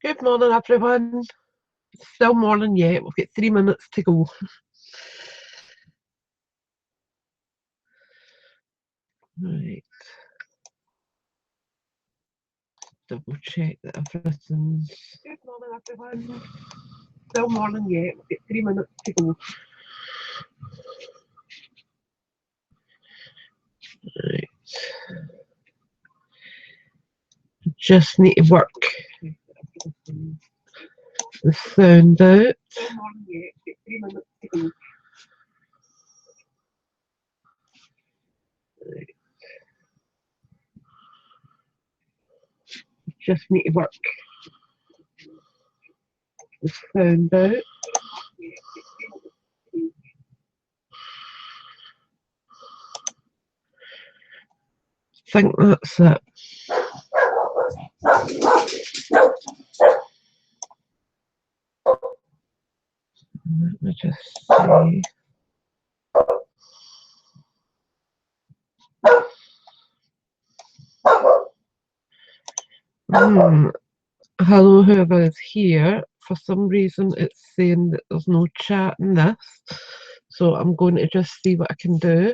Good morning, everyone. It's still morning yet. We've got 3 minutes to go. Right. Double check that everything's. Good morning, everyone. Still morning yet. We've got 3 minutes to go. Right. Just need to work the sound out. Still morning yet. We've got 3 minutes to go. Right. Just need to work the sound out. I think that's it. Let me just see. Hello, whoever is here. For some reason, it's saying that there's no chat in this, so I'm going to just see what I can do.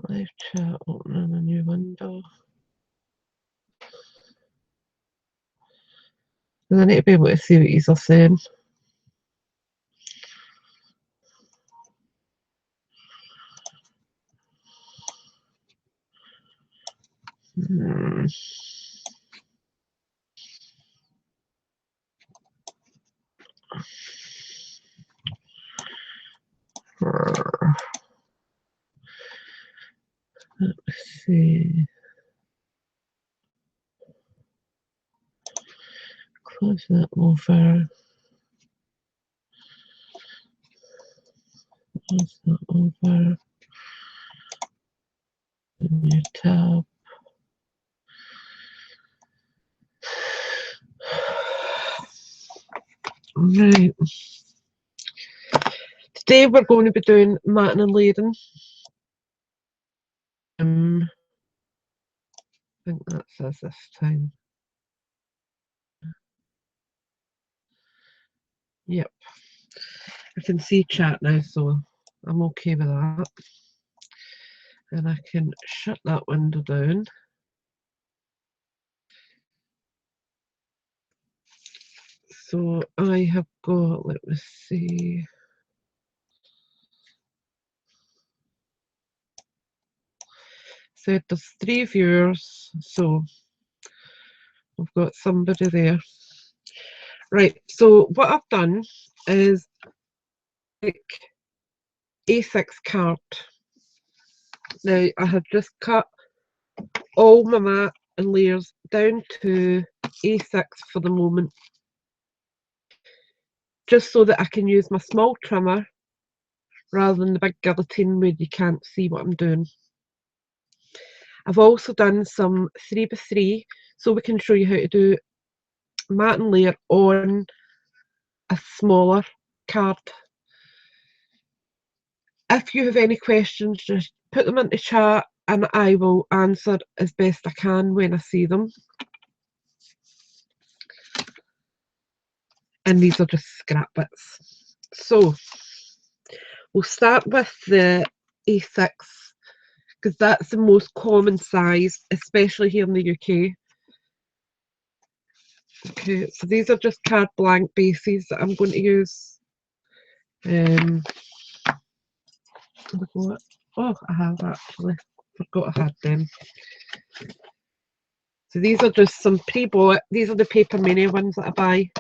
Live chat, opening a new window. I need to be able to see what he's saying. Let's see. Close that over. Close that over. New tab. Right. Today we're going to be doing matting and layering. I think that says this time. Yep. I can see chat now, so I'm okay with that. And I can shut that window down. So I have got, let me see. So there's 3 viewers, so we've got somebody there. Right, so what I've done is like A6 card. Now I have just cut all my mat and layers down to A6 for the moment, just so that I can use my small trimmer rather than the big guillotine where you can't see what I'm doing. I've also done some 3x3 so we can show you how to do mat and layer on a smaller card. If you have any questions, just put them into chat and I will answer as best I can when I see them. And these are just scrap bits. So we'll start with the A6 because that's the most common size, especially here in the UK. Okay, so these are just card blank bases that I'm going to use. Oh, I have actually forgot I had them. So these are just some pre-bought. These are the Paper Mini ones that I buy.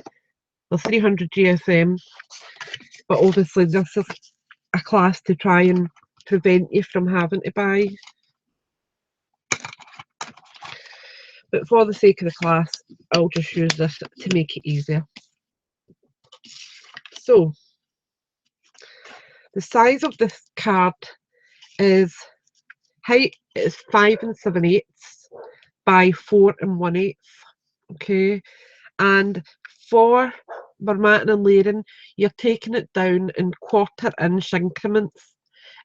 They're 300 GSM, but obviously this is a class to try and prevent you from having to buy. But for the sake of the class, I'll just use this to make it easier. So the size of this card is height is 5 7/8 by 4 1/8. Okay, and for we're matting and layering, you're taking it down in 1/4 inch increments.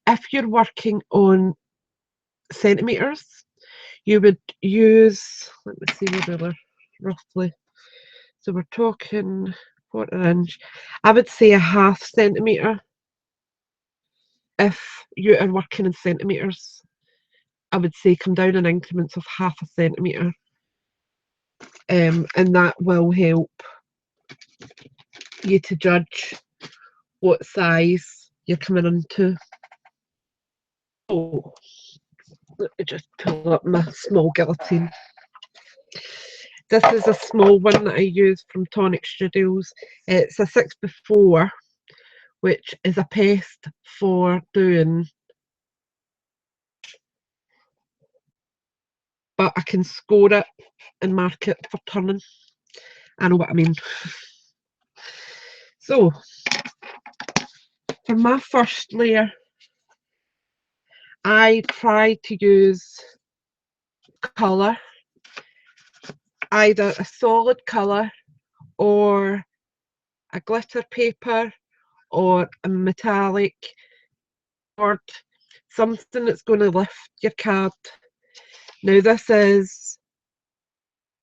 If you're working on centimetres, you would use, let me see what they were roughly. So we're talking 1/4 inch. I would say a 1/2 centimetre if you are working in centimetres. I would say come down in increments of 1/2 centimetre. And that will help you to judge what size you're coming into. Oh, let me just pull up my small guillotine. This is a small one that I use from Tonic Studios. It's a 6x4, which is a pest for doing, but I can score it and mark it for turning. I know what I mean. So, for my first layer, I try to use colour, either a solid colour or a glitter paper or a metallic board, something that's going to lift your card. Now this is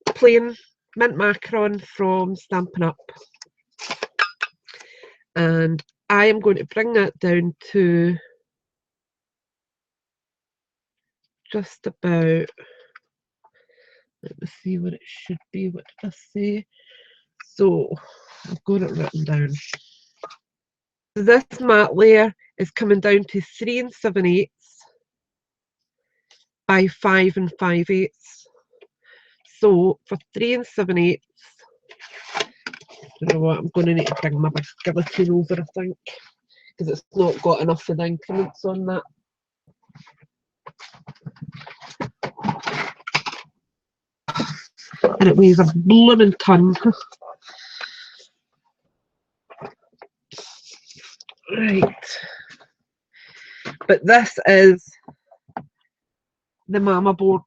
plain mint macaron from Stampin' Up, and I am going to bring that down to just about, let me see what it should be, what did I say? So I've got it written down. This matte layer is coming down to 3 7/8 by 5 5/8. So for 3 7/8, you know what, I'm going to need to bring my big guillotine over, I think, because it's not got enough of the increments on that. And it weighs a blooming ton. Right. But this is the Mama board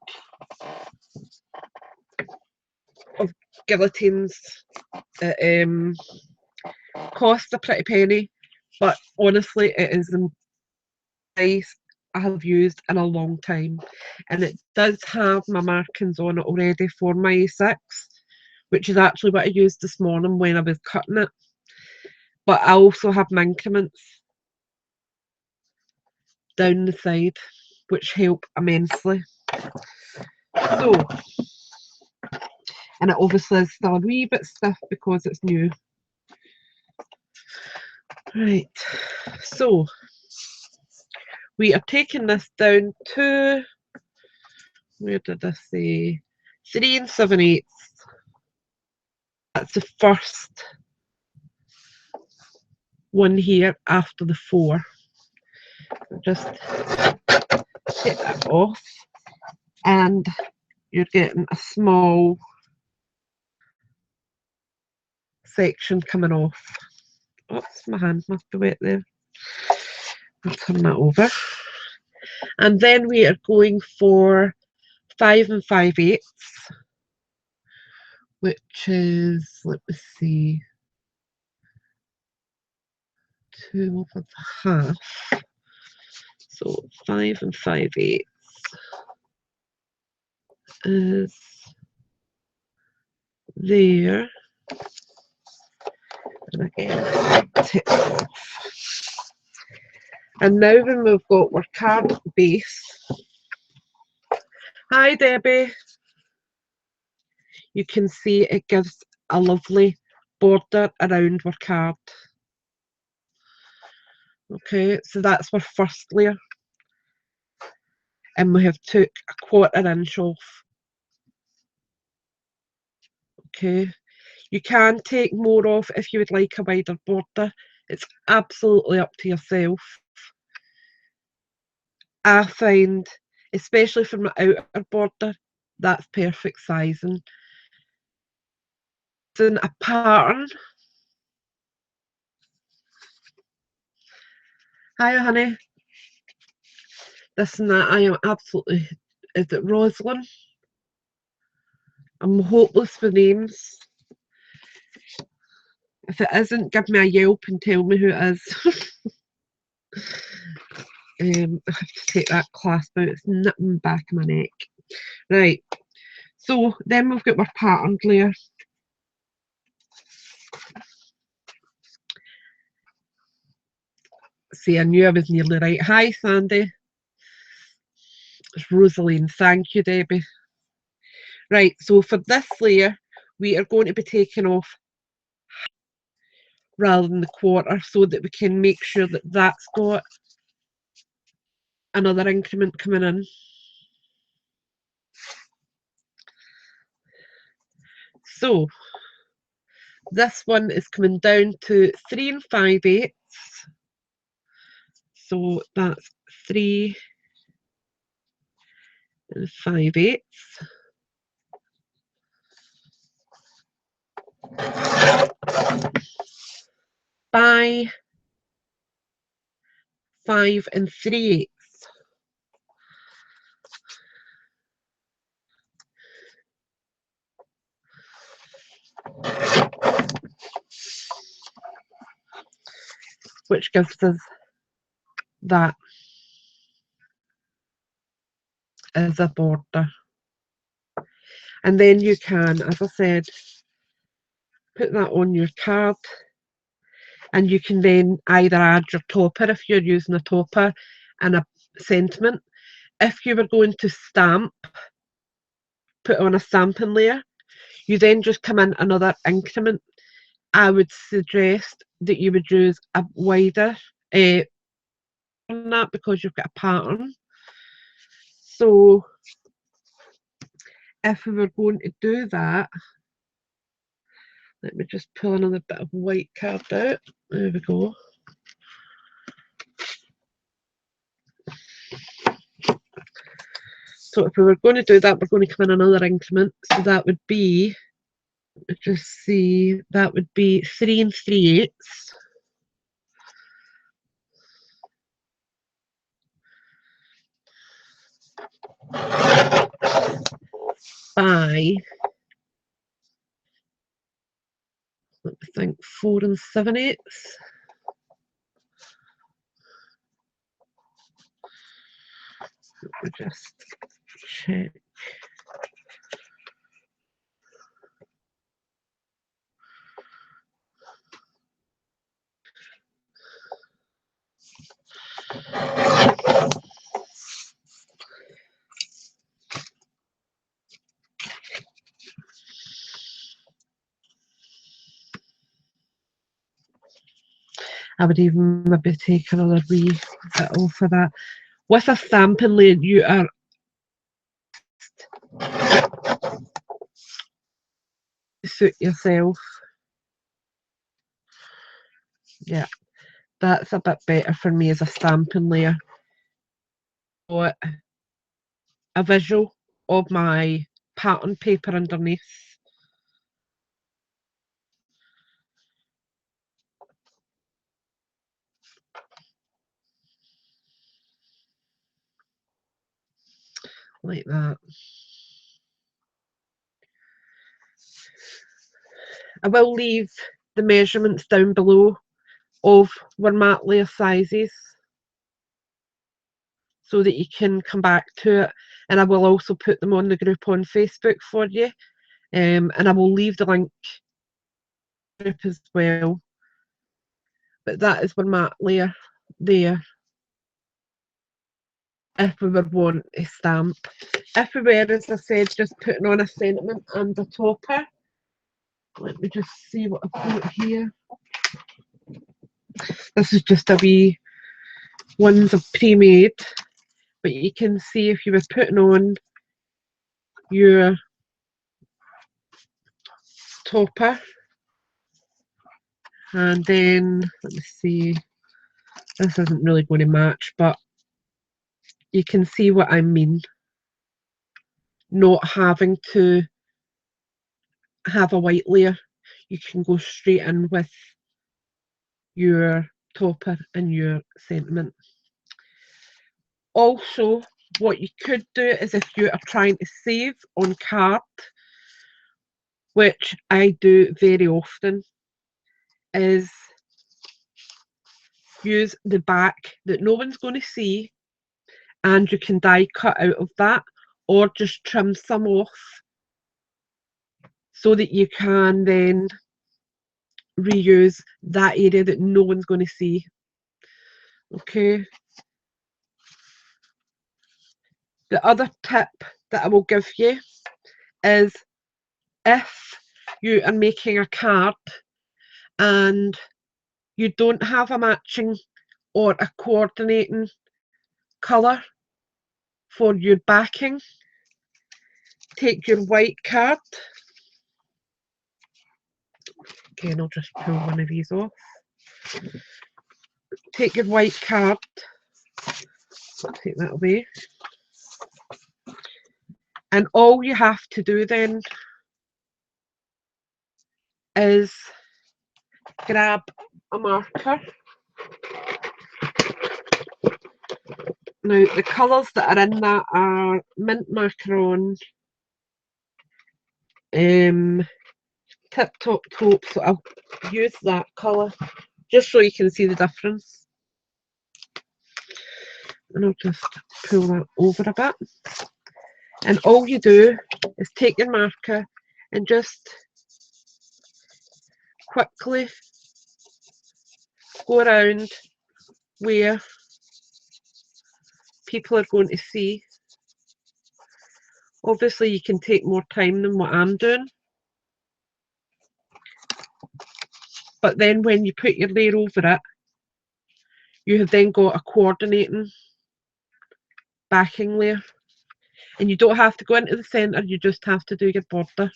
of guillotines. It costs a pretty penny, but honestly, it is the price I have used in a long time. And it does have my markings on it already for my A6, which is actually what I used this morning when I was cutting it. But I also have my increments down the side, which help immensely. So, and it obviously is still a wee bit stiff because it's new. Right, so we are taking this down to, where did I say, 3 7/8. That's the first one here after the 4. Just take that off, and you're getting a small section coming off. Oops, my hand must be wet there. I'll turn that over. And then we are going for 5 5/8, which is, let me see, 2 1/2. So 5 5/8 is there. And again, take it off. And now when we've got our card base, hi Debbie, you can see it gives a lovely border around our card. Okay, so that's our first layer. And we have took a 1/4 inch off. Okay, you can take more off if you would like a wider border. It's absolutely up to yourself. I find, especially for my outer border, that's perfect sizing. It's in a pattern. Hi, honey. This and that, I am absolutely, is it Rosalind? I'm hopeless with names. If it isn't, give me a yelp and tell me who it is. I have to take that clasp out, it's nipping back of my neck. Right, so then we've got our patterned layer. See, I knew I was nearly right. Hi, Sandy. It's Rosaline. Thank you, Debbie. Right, so for this layer, we are going to be taking off rather than the quarter so that we can make sure that that's got another increment coming in. So this one is coming down to 3 5/8. So that's 3 5/8. By 5 3/8. Which gives us that as a border. And then you can, as I said, put that on your card, and you can then either add your topper if you're using a topper and a sentiment. If you were going to stamp, put on a stamping layer, you then just come in another increment. I would suggest that you would use a wider on that because you've got a pattern. So if we were going to do that, let me just pull another bit of white card out. There we go. So if we were going to do that, we're going to come in another increment. So that would be, just see, that would be 3 3/8. By, let me think, 4 7/8. Let me just check. I would even maybe take another wee bit off of that. With a stamping layer, you are suit yourself. Yeah, that's a bit better for me as a stamping layer. Got a visual of my pattern paper underneath. Like that. I will leave the measurements down below of our mat layer sizes so that you can come back to it, and I will also put them on the group on Facebook for you, and I will leave the link group as well. But that is our mat layer there if we were wanting to stamp. If we were, as I said, just putting on a sentiment and a topper. Let me just see what I've got here. This is just a wee ones I've pre-made, but you can see if you were putting on your topper, and then let me see, this isn't really going to match, but you can see what I mean, not having to have a white layer. You can go straight in with your topper and your sentiment. Also, what you could do is if you are trying to save on card, which I do very often, is use the back that no one's going to see, and you can die cut out of that, or just trim some off so that you can then reuse that area that no one's going to see. Okay. The other tip that I will give you is, if you are making a card and you don't have a matching or a coordinating colour for your backing, take your white card. Okay, and I'll just pull one of these off. Take your white card, I'll take that away, and all you have to do then is grab a marker. Now, the colours that are in that are mint macaron, tip top taupe, so I'll use that colour just so you can see the difference. And I'll just pull that over a bit. And all you do is take your marker and just quickly go around where people are going to see. Obviously, you can take more time than what I'm doing. But then when you put your layer over it, you have then got a coordinating backing layer. And you don't have to go into the centre, you just have to do your border.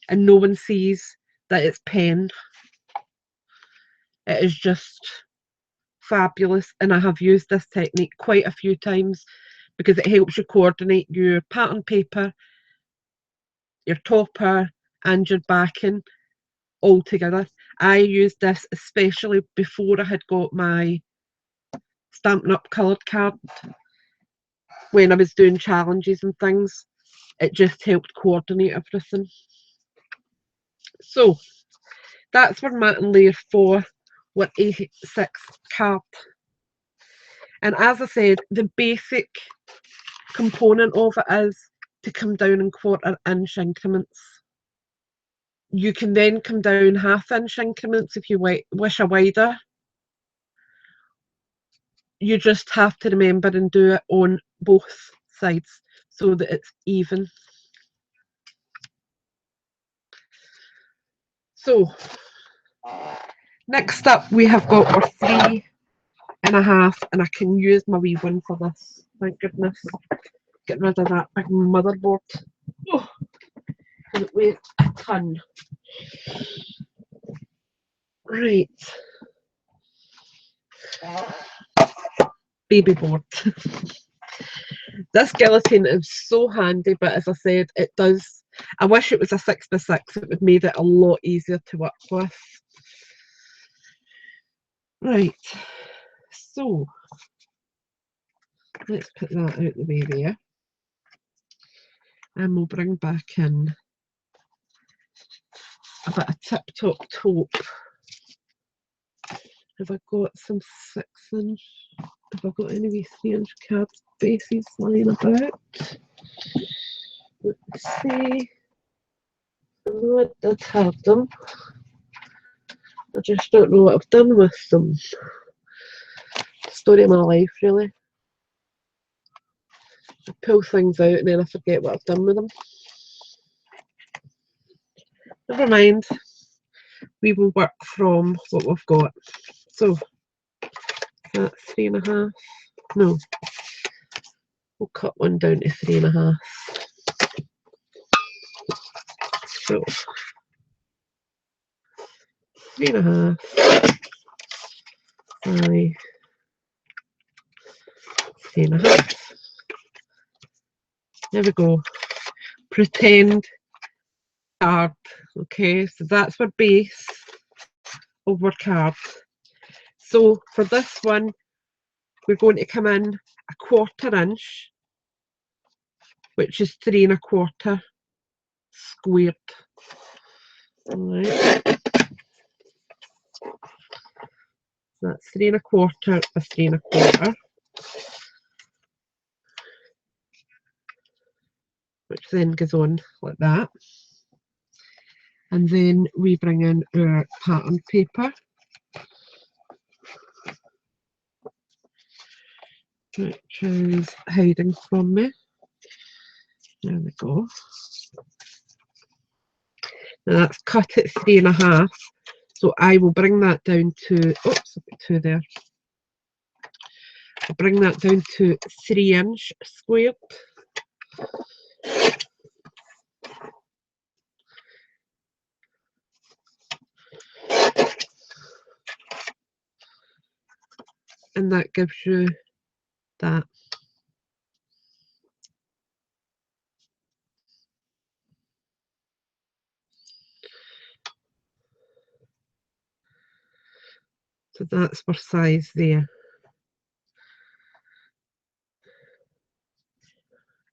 And no one sees that it's penned. It is just fabulous, and I have used this technique quite a few times because it helps you coordinate your pattern paper, your topper, and your backing all together. I used this especially before I had got my Stampin' Up! Coloured card. When I was doing challenges and things, it just helped coordinate everything. So that's for matting layer 4 with A6 card. And as I said, the basic component of it is to come down in 1/4-inch increments. You can then come down 1/2-inch increments if you wish a wider. You just have to remember and do it on both sides so that it's even. So next up we have got our 3.5, and I can use my wee one for this. Thank goodness. Get rid of that big motherboard. Oh, and it weighs a ton. Right. Baby board. This guillotine is so handy, but as I said, it does. I wish it was a 6x6. It would made it a lot easier to work with. Right. So let's put that out the way there. And we'll bring back in a bit of tip top taupe. Have I got some 6-inch? Have I got any wee 3-inch card bases lying about? Let's see. Oh, I did have them. I just don't know what I've done with them. Story of my life, really. I pull things out and then I forget what I've done with them. Never mind. We will work from what we've got. So that's 3.5. No. We'll cut one down to 3.5. So 3.5 by 3.5. There we go. Pretend card. Okay, so that's our base of our card. So for this one, we're going to come in 1/4 inch, which is 3.25 squared. Right. That's 3 1/4 by 3 1/4, which then goes on like that. And then we bring in our pattern paper, which is hiding from me. There we go. Now that's cut at 3 1/2. So I will bring that down to, oops, I've got 2 there. I'll bring that down to 3-inch squared. And that gives you that. So that's for size there.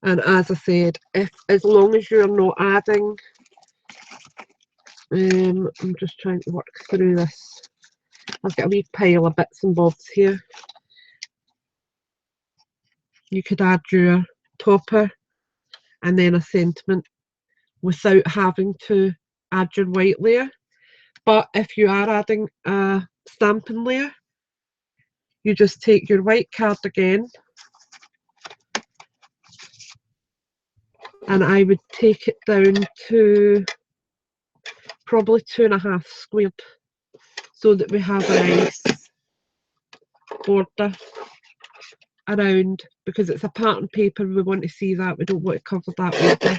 And as I said, as long as you're not adding, I'm just trying to work through this. I've got a wee pile of bits and bobs here. You could add your topper and then a sentiment without having to add your white layer. But if you are adding a stamping layer, you just take your white card again, and I would take it down to probably 2 1/2 squared, so that we have a nice border around, because it's a pattern paper. We want to see that, we don't want to cover that over.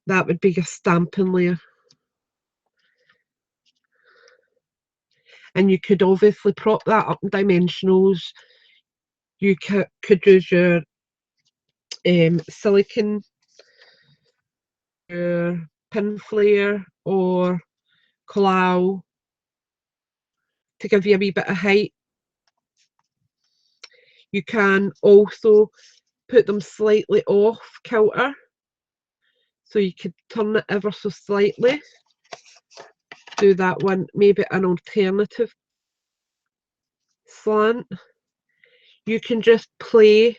That would be your stamping layer. And you could obviously prop that up in dimensionals. You could use your silicone, your pin flare or collal to give you a wee bit of height. You can also put them slightly off kilter, so you could turn it ever so slightly. Do that one, maybe an alternative slant. You can just play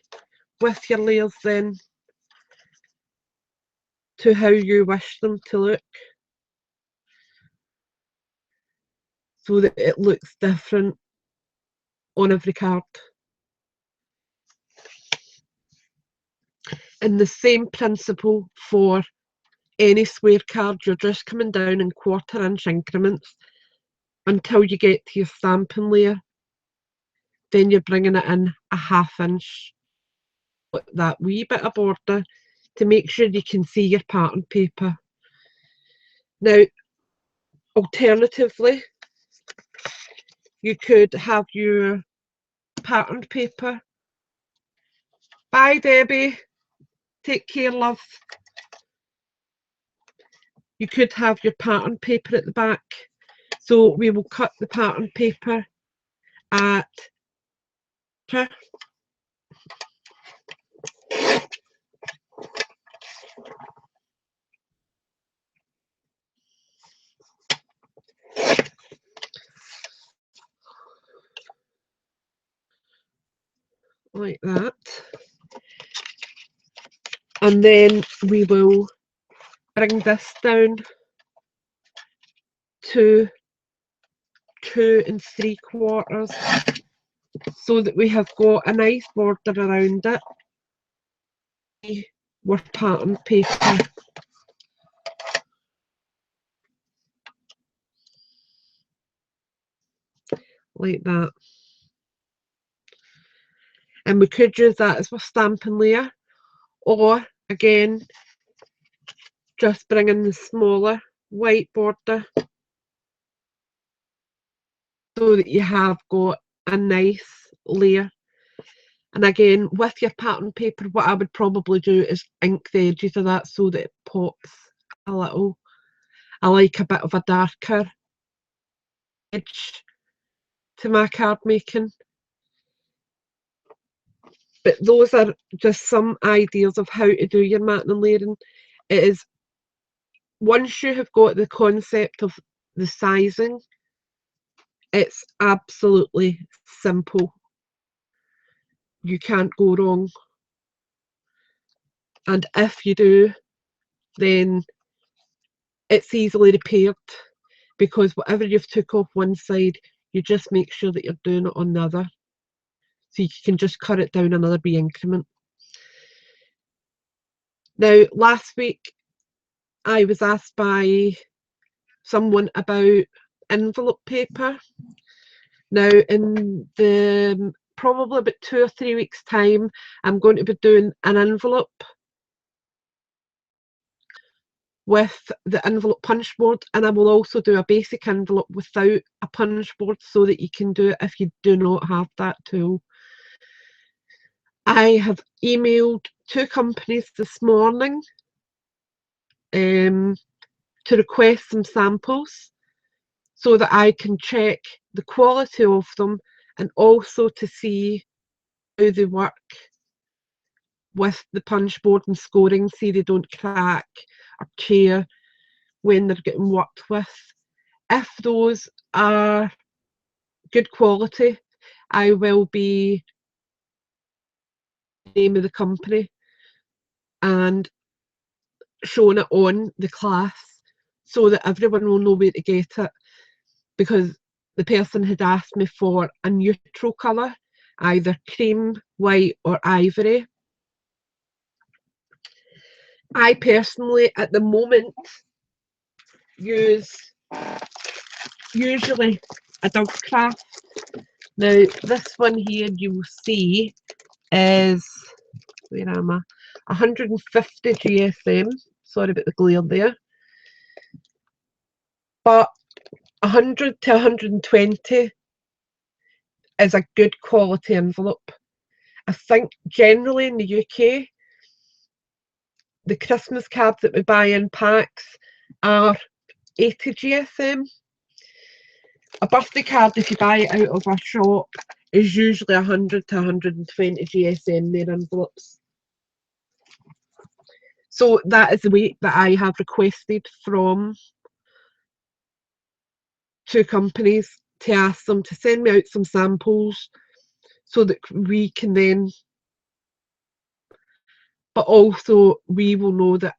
with your layers then to how you wish them to look, so that it looks different on every card. And the same principle for any square card. You're just coming down in 1/4 inch increments until you get to your stamping layer. Then you're bringing it in a 1/2 inch, with that wee bit of border to make sure you can see your pattern paper. Now, alternatively, you could have your pattern paper. Bye, Debbie. Take care, love. You could have your pattern paper at the back. So we will cut the pattern paper at like that, and then we will bring this down to 2 3/4, so that we have got a nice border around it with pattern paper. Like that. And we could use that as a stamping layer, or again just bring in the smaller white border, so that you have got a nice layer. And again, with your pattern paper, what I would probably do is ink the edges of that so that it pops a little. I like a bit of a darker edge to my card making. But those are just some ideas of how to do your matting and layering. It is, once you have got the concept of the sizing, it's absolutely simple. You can't go wrong. And if you do, then it's easily repaired, because whatever you've took off one side, you just make sure that you're doing it on the other. So you can just cut it down another wee increment. Now, last week, I was asked by someone about envelope paper. Now, in the probably about 2 or 3 weeks' time, I'm going to be doing an envelope with the envelope punch board, and I will also do a basic envelope without a punch board, so that you can do it if you do not have that tool. I have emailed 2 companies this morning to request some samples, so that I can check the quality of them, and also to see how they work with the punch board and scoring, see they don't crack or tear when they're getting worked with. If those are good quality, I will be the name of the company and showing it on the class, so that everyone will know where to get it, because the person had asked me for a neutral colour, either cream, white or ivory. I personally, at the moment, use usually a dog craft. Now, this one here you will see is, where am I? 150 GSM. Sorry about the glare there. But 100 to 120 is a good quality envelope. I think generally in the UK, the Christmas cards that we buy in packs are 80 GSM. A birthday card, if you buy it out of a shop, is usually 100 to 120 GSM, their envelopes. So that is the weight that I have requested from 2 companies, to ask them to send me out some samples, so that we can then, but also we will know that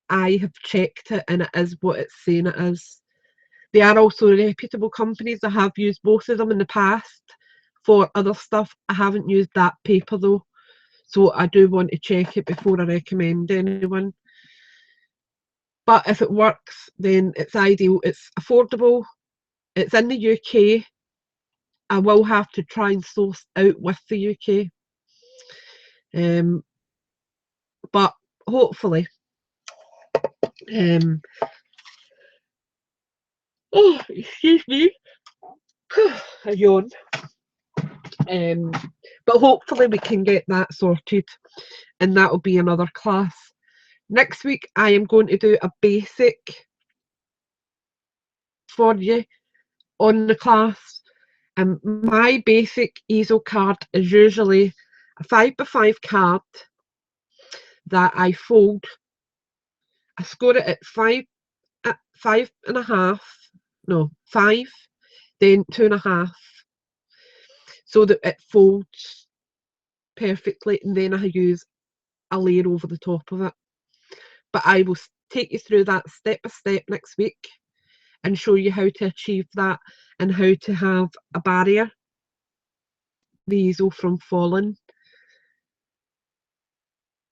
I have checked it and it is what it's saying it is. They are also reputable companies. I have used both of them in the past for other stuff. I haven't used that paper though, so I do want to check it before I recommend anyone. But if it works, then it's ideal. It's affordable. It's in the UK. I will have to try and source out with the UK. But hopefully, oh, excuse me, a yawn. But hopefully we can get that sorted, and that'll be another class. Next week I am going to do a basic for you on the class. My basic easel card is usually a 5x5 card that I fold. I score it at 5.5, no, 5, then 2.5, so that it folds perfectly, and then I use a layer over the top of it. But I will take you through that step by step next week and show you how to achieve that, and how to have a barrier the easel from falling.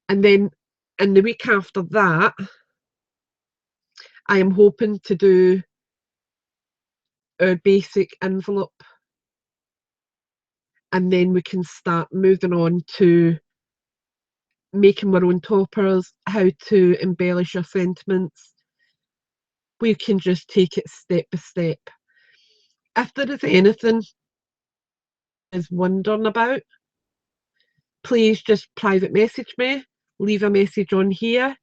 And then in the week after that, I am hoping to do our basic envelope, and then we can start moving on to making our own toppers, how to embellish your sentiments. We can just take it step by step. If there is anything is wondering about, please just private message me, leave a message on here,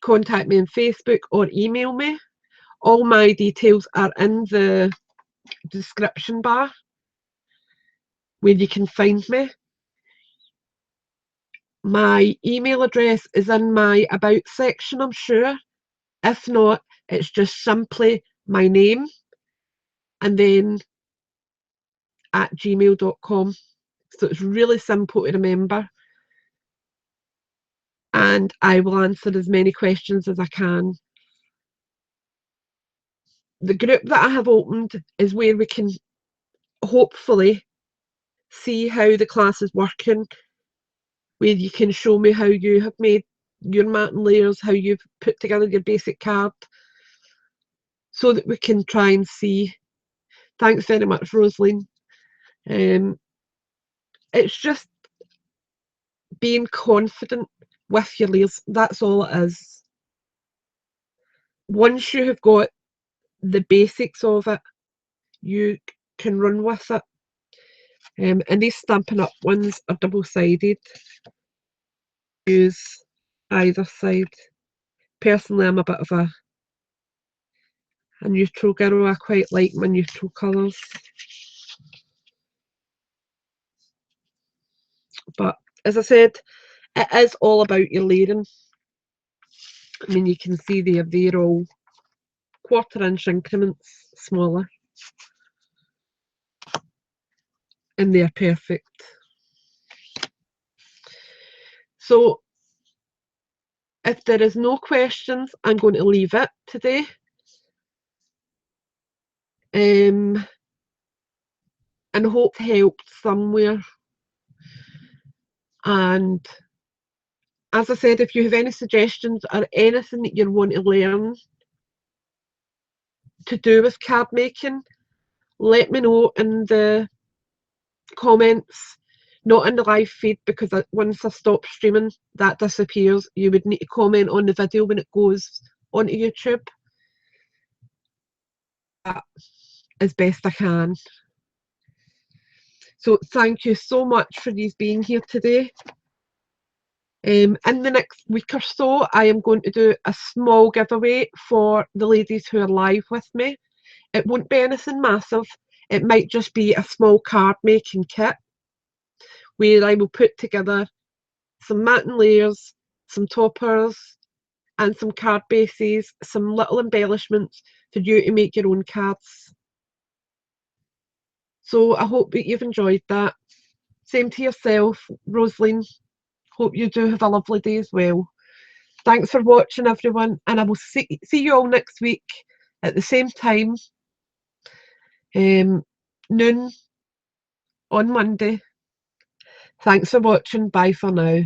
contact me on Facebook or email me. All my details are in the description bar where you can find me. My email address is in my About section, I'm sure. If not, it's just simply my name and then @gmail.com. So it's really simple to remember. And I will answer as many questions as I can. The group that I have opened is where we can hopefully see how the class is working, where you can show me how you have made your mat and layers, how you've put together your basic card, so that we can try and see. Thanks very much, Rosaline. It's just being confident with your layers. That's all it is. Once you have got the basics of it, you can run with it. And these Stampin' Up ones are double-sided. Use either side. Personally, I'm a bit of a neutral girl. I quite like my neutral colours. But as I said, it is all about your layering. I mean, you can see they're all 1/4 inch increments smaller. And they're perfect. So if there is no questions, I'm going to leave it today. And hope helped somewhere. And as I said, if you have any suggestions or anything that you want to learn to do with card making, let me know in the comments. Not in the live feed, because once I stop streaming, that disappears. You would need to comment on the video when it goes onto YouTube. As best I can. So thank you so much for these being here today. In the next week or so, I am going to do a small giveaway for the ladies who are live with me. It won't be anything massive. It might just be a small card making kit where I will put together some mat and layers, some toppers, and some card bases, some little embellishments for you to make your own cards. So I hope that you've enjoyed that. Same to yourself, Rosaline. Hope you do have a lovely day as well. Thanks for watching, everyone, and I will see you all next week at the same time, noon on Monday. Thanks for watching. Bye for now.